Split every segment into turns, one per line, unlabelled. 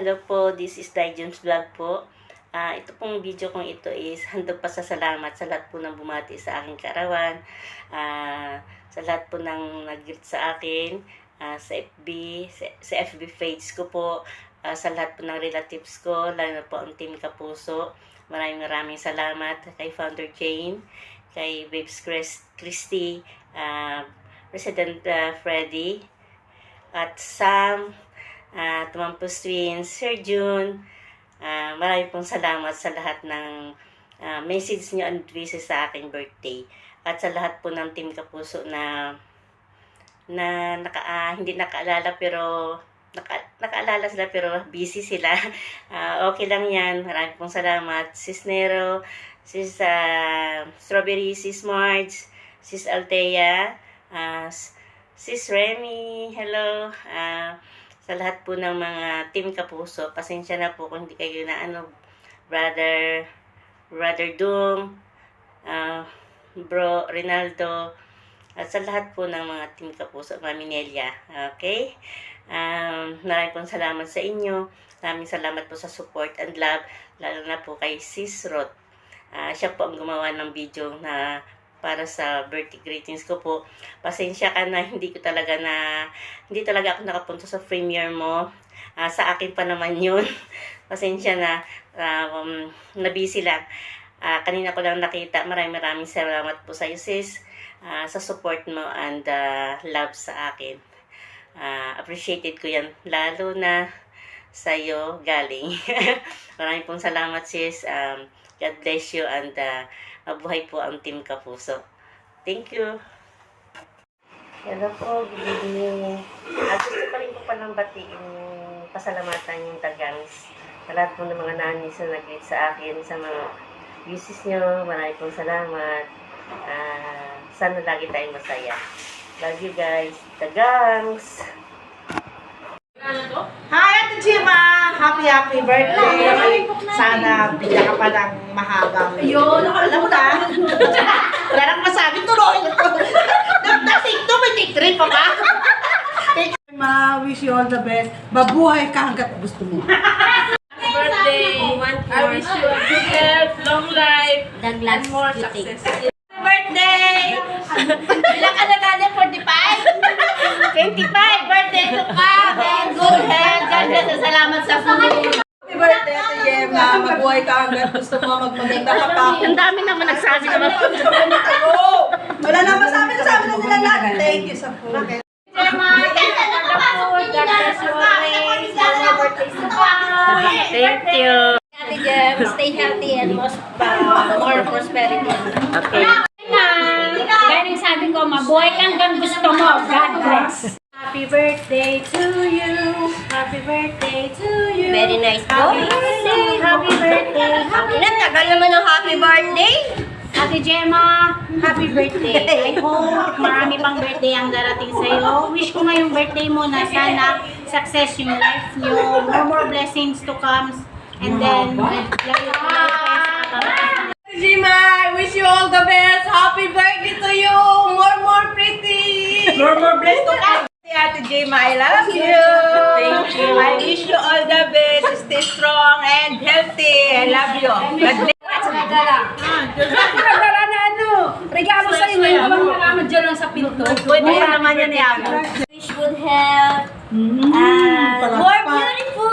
Hello po, this is Daijon's Vlog po. Ito pong video kong ito is handog pasasalamat sa lahat po ng bumati sa aking kaarawan, sa lahat po ng nag-greet sa akin, sa FB page ko po, sa lahat po ng relatives ko, lalo na po ang Team Kapuso. Maraming salamat kay Founder Jane, kay Babes Christy, President Freddy, at Sam, Tumampus Twins, Sir June. Maraming pong salamat sa lahat ng message niyo and wishes sa aking birthday. At sa lahat po ng Team Kapuso na hindi nakaalala pero nakaalala sila pero busy sila. Okay lang yan. Maraming pong salamat. Sis Nero, Sis Strawberry, Sis Marge, Sis Althea, Sis Remy, hello. Sa lahat po ng mga Team Kapuso, pasensya na po kung hindi kayo na Brother Dung, Bro Rinaldo, at sa lahat po ng mga Team Kapuso, Mami Nelia. Okay? Maraming pong salamat sa inyo. Maraming salamat po sa support and love, lalo na po kay Sis Roth. Siya po ang gumawa ng video na para sa birthday greetings ko po. Pasensya ka na hindi talaga ako nakapunta sa premiere mo. Sa akin pa naman yun. Pasensya na, na-busy lang. Kanina ko lang nakita. Maraming salamat po sa iyo, sis, sa support mo and love sa akin. Appreciated ko yan, lalo na sa iyo galing. Maraming pong salamat, sis. God bless you and mabuhay po ang Team Kapuso. Thank you. Hello po, good evening. Gusto pa rin po palang batiin pasalamatan yung tagangs. Sa lahat po ng mga nanis na nag-greet sa akin, sa mga wishes nyo, maraming pong salamat. Sana lagi tayong masaya. Love you guys. Tagangs!
Hi, Ate Chima! Happy birthday! Sana bigyan ka pa ng mahabang. Ayun, alam mo na. Wala nang masabi, tuloy. Nag-take 2, may take 3 pa ba? Ma, wish you all the best. Mabuhay ka hanggat gusto mo.
Happy birthday! I wish you a good health, long life, and more success.
Happy birthday! Ilang ka na gani? 45? 25 birthday to ka! And good health! God bless. Salamat sa food. Happy birthday, Ate Gemma. Mabuhay ka hanggat gusto mo. Magmaganda ka pa.
Ang dami naman nagsabi naman.
Wala na masabi na nila lahat. Thank you sa food.
Gemma, thank you for the food. God bless you always. Happy birthday to come.
Thank you.
Ate Gem, stay healthy and more prosperity.
Okay.
Gaya ng sabi ko, mabuhay kang hanggang gusto mo. God bless. Happy birthday to you. Happy birthday to you.
Very nice po.
Happy birthday. Happy birthday.
Ilan, tagal naman ng happy birthday.
Ate Gemma, happy birthday. I hope marami pang birthday ang darating sa'yo. Wish ko ngayong birthday mo na sana success yung life nyo. More blessings to come. And then, layo sa katarating.
Jima, I wish you all the best. Happy birthday to you. More pretty.
More blessed to come. Ate Gemma, I love you.
Thank you.
I wish you all the best. Stay strong and healthy. I love you. God bless.
Nagdala na ano? Regalo sa'yo ngayon. Walang malaman dyan lang sa pinto.
Pwede na naman yan i-amo.
Wish good health. More beautiful.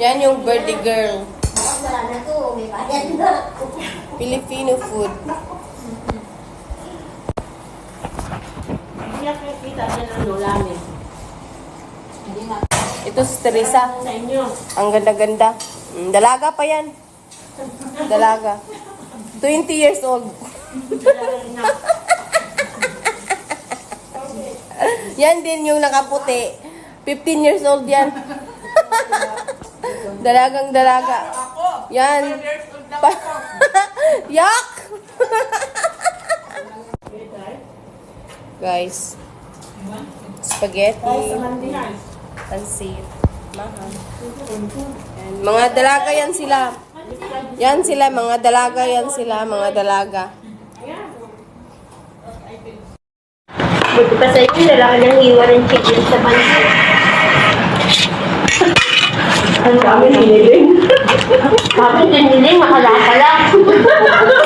Yan yung birthday girl.
Wala na to. May bayad na.
Filipino food.
Hindi ako nakita dyan ang lulamin.
Ito si Teresa.
Sa inyo.
Ang ganda-ganda. Dalaga pa yan. Dalaga. 20 years old. Yan din yung nakaputi. 15 years old yan. Dalagang dalaga. Yan. Yak! Guys. Spaghetti. Pansit. Mahal. And mga dalaga yan sila. Yan sila, mga dalaga yan sila, mga dalaga.
Buti pa sa inyo, lalaki ng hiwa ng chicken sa pansit. Ano kami hiniling? Bakit hiniling? Makalaka lang.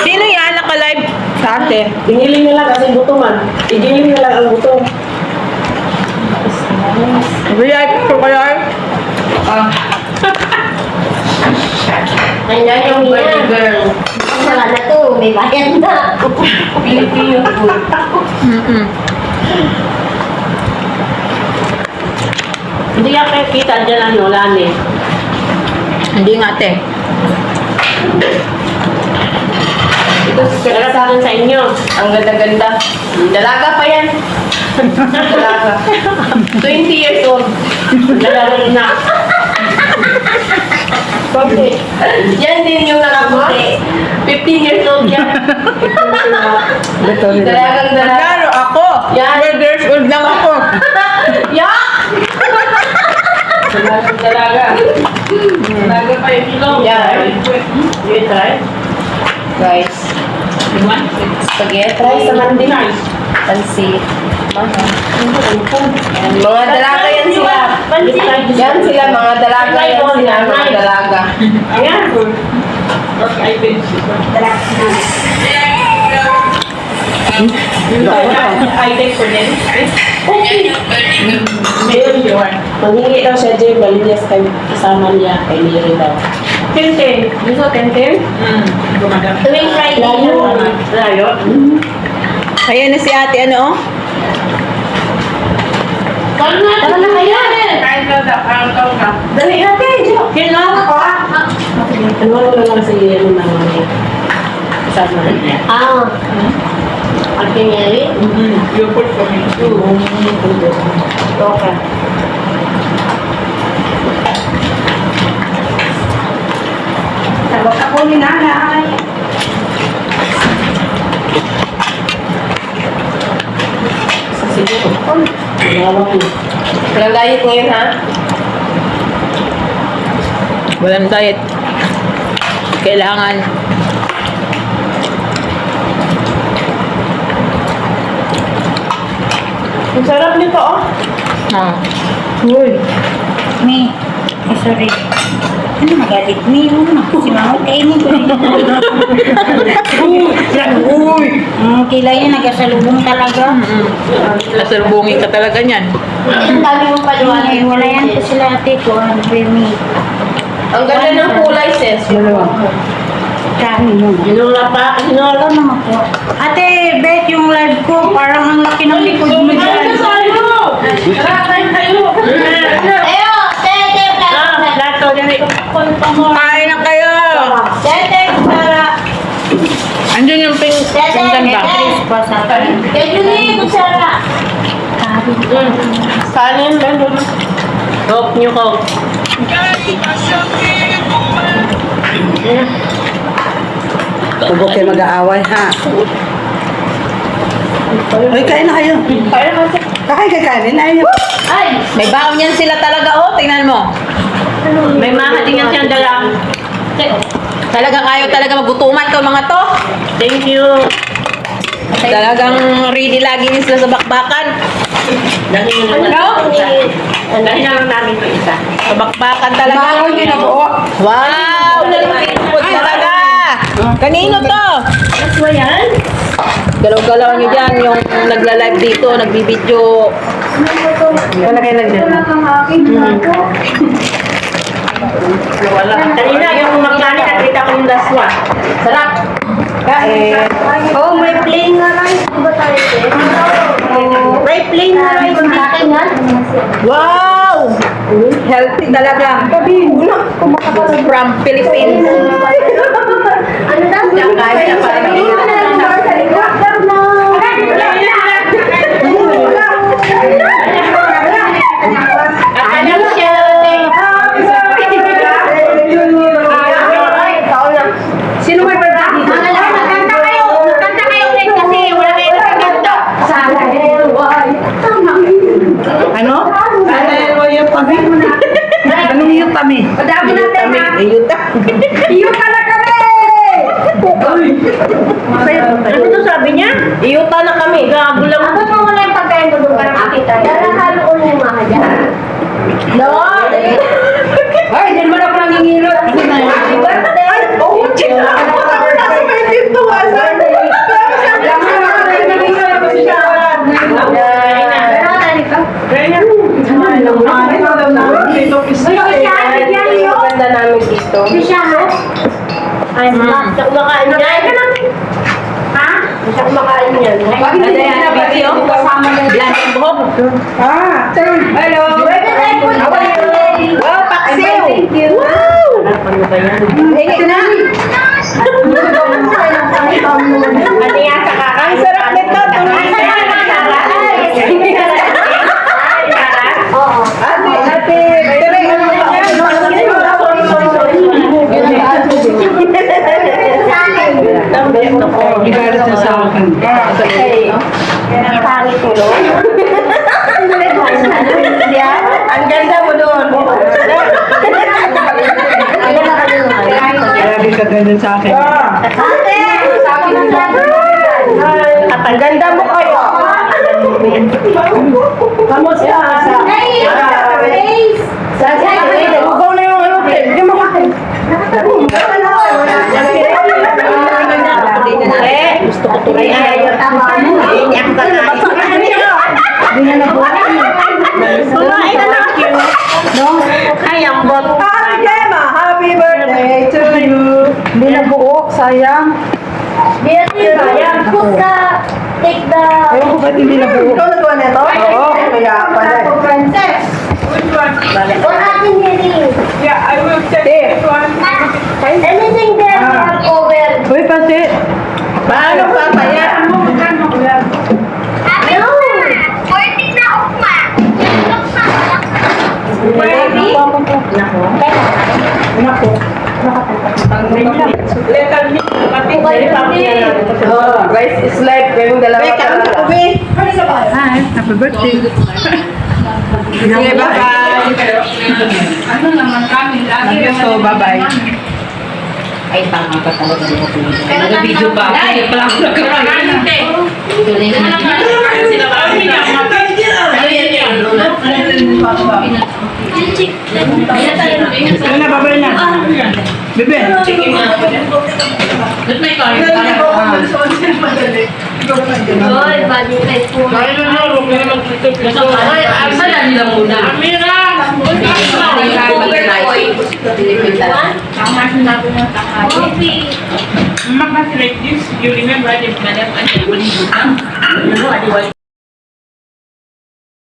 Sino yan? Naka-live sa ate?
Dingiling na lang kasi butuman. Igiling na lang ang buto.
VIP ko kaya?
Ayan yung burger. Saka na to, may bayad na. Pilipino food. Hindi ka kayo kita dyan ano, lani.
Hindi nga ate.
Ito sigara sa akin sa inyo.
Ang ganda-ganda. Dalaga pa yan. Dalaga. 20 years old.
Dalawa na. Bakit?
Yan din yung nakaputi. 15 years old yan. Dalagang dalaga.
Lalo ako.
Yan.
12 years old lang ako.
Yak!
Dalaga. Dalaga pa yung ilong.
Yan.
You try?
Guys. Spaghetti.
Try sa mandi.
Pansit. Mahal. Yan, mga dalaga yan sila. Yan sila, mga dalaga yan sila, mga dalaga.
Ayan. I take for them. Ngayon yun.
Manghingi daw siya Jay Balinas kay kasama niya kay Miri daw.
Tintin. Gusto tintin? Tuwing Friday.
Layo.
Layo?
Ayan na si ate, ano?
Tara na kayo. Kain ka na. Dali natin. Kailangan ko.
Ano na lang sa iyo ng mga kasama niya.
Ate Mary?
You put for me.
Okay.
Tawag ako ni nanay. Sa siguro. Nawawag mo.
Walang diet ngayon, ha?
Walang diet. Kailangan.
Ang sarap nito, oh.
Uy.
Me. Sorry. Ano magalit? Me, si Mama kainin ko.
Uy.
Kila niya nagasalubong talaga.
Nasalubungin ka talaga niyan.
Ang dami mong paliwanag.
Wala yan po sila ate ko. Me.
Ang ganda ng kulay, sis.
Kami mo.
Hinula pa. Hinula.
Ano naman po? Ate, bet yung live ko. Parang ang laki ng likod mo dyan.
Kain kayo. Ayo, tete, plato.
Kain na kayo.
Tete, para.
Andyan yung pinggan ba?
Pa sa akin.
Kaya yun kutsara. Kanin, meron. Coke nyo, Coke.
Huwag kayo mag-aaway, ha? Uy, kain na kayo. Kain na kayo.
Ay!
May baon yan sila talaga, oh. Tingnan mo.
May mahadingan siyang dala.
Talagang ayaw talaga magutuman to mga to.
Thank you.
Talagang ready lagi din sila sa bakbakan.
Dahil naman Dahil naman namin ito isa.
Sa bakbakan talaga. Wow! Nalipipod talaga. Kanino to?
Ano yan?
Galaw-galaw nyo dyan, yung nagla-live dito, nagbibideo.
Wala kayo nagdala.
Wala. Kanina yung magkani nakita ko yung laswa. Sarap.
Kain.
Oh, may plain na rice. Ba tayo may plain na rice. Akin yan.
Wow! Healthy talaga. From Philippines.
Ano na?
Kahit na parang
Alam siya.
Sino may birthday dito?
Ano to sabi niya?
Iyuta na kami.
Gago lang.
Ba't mo wala yung pagkain ko doon para makita? Dala halo ko yung mga dyan. No!
Ay, hindi mo na ako nangingilot.
Happy birthday!
Oh, check na ako. Tapos nasa may dito.
Ganda namin dito.
Ay, basta kumakain yan.
Ha?
Basta kumakain yan.
Bakit hindi na video? Kasama na
Blanket buhok.
Hello.
Wow, paksiw.
Ano ba yan?
Hingi na.
Ano yan sa kakang?
Ang sarap nito.
Oo.
Ate, tere, ano ba yan?
Igalit sa akin.
Pangit mo, no? Ang ganda mo doon.
Grabe ka ganun sa akin.
Ang ganda mo kayo.
Kamusta?
Ugaw na yung ano. Hindi mo kakin.
Gusto ko tuloy. Iyak ka na. Kumain na lang. Ay, ang bot.
Happy birthday to you.
Hindi na buo. Sayang.
Take the...
Ayaw ko ba't hindi na buo?
Ikaw nagawa na ito?
Oo.
Kaya pala.
Princess! What ating hearing? Anything there over?
Uy, pati.
Paano papaya?
No! 40 na ukma! Baby?
Rice is life. Kayong dalawa
Uy,
pa
kaon
lang.
ko, Ubi.
Sige, bye-bye.
So, bye-bye.
Ay, tama ka talaga mo. Nag-video pa. Ay, pala ako nagkakaroon.
Ano na, babay na. Bebe.
Oy, bali kay po.
Saan nila muna?
Coffee.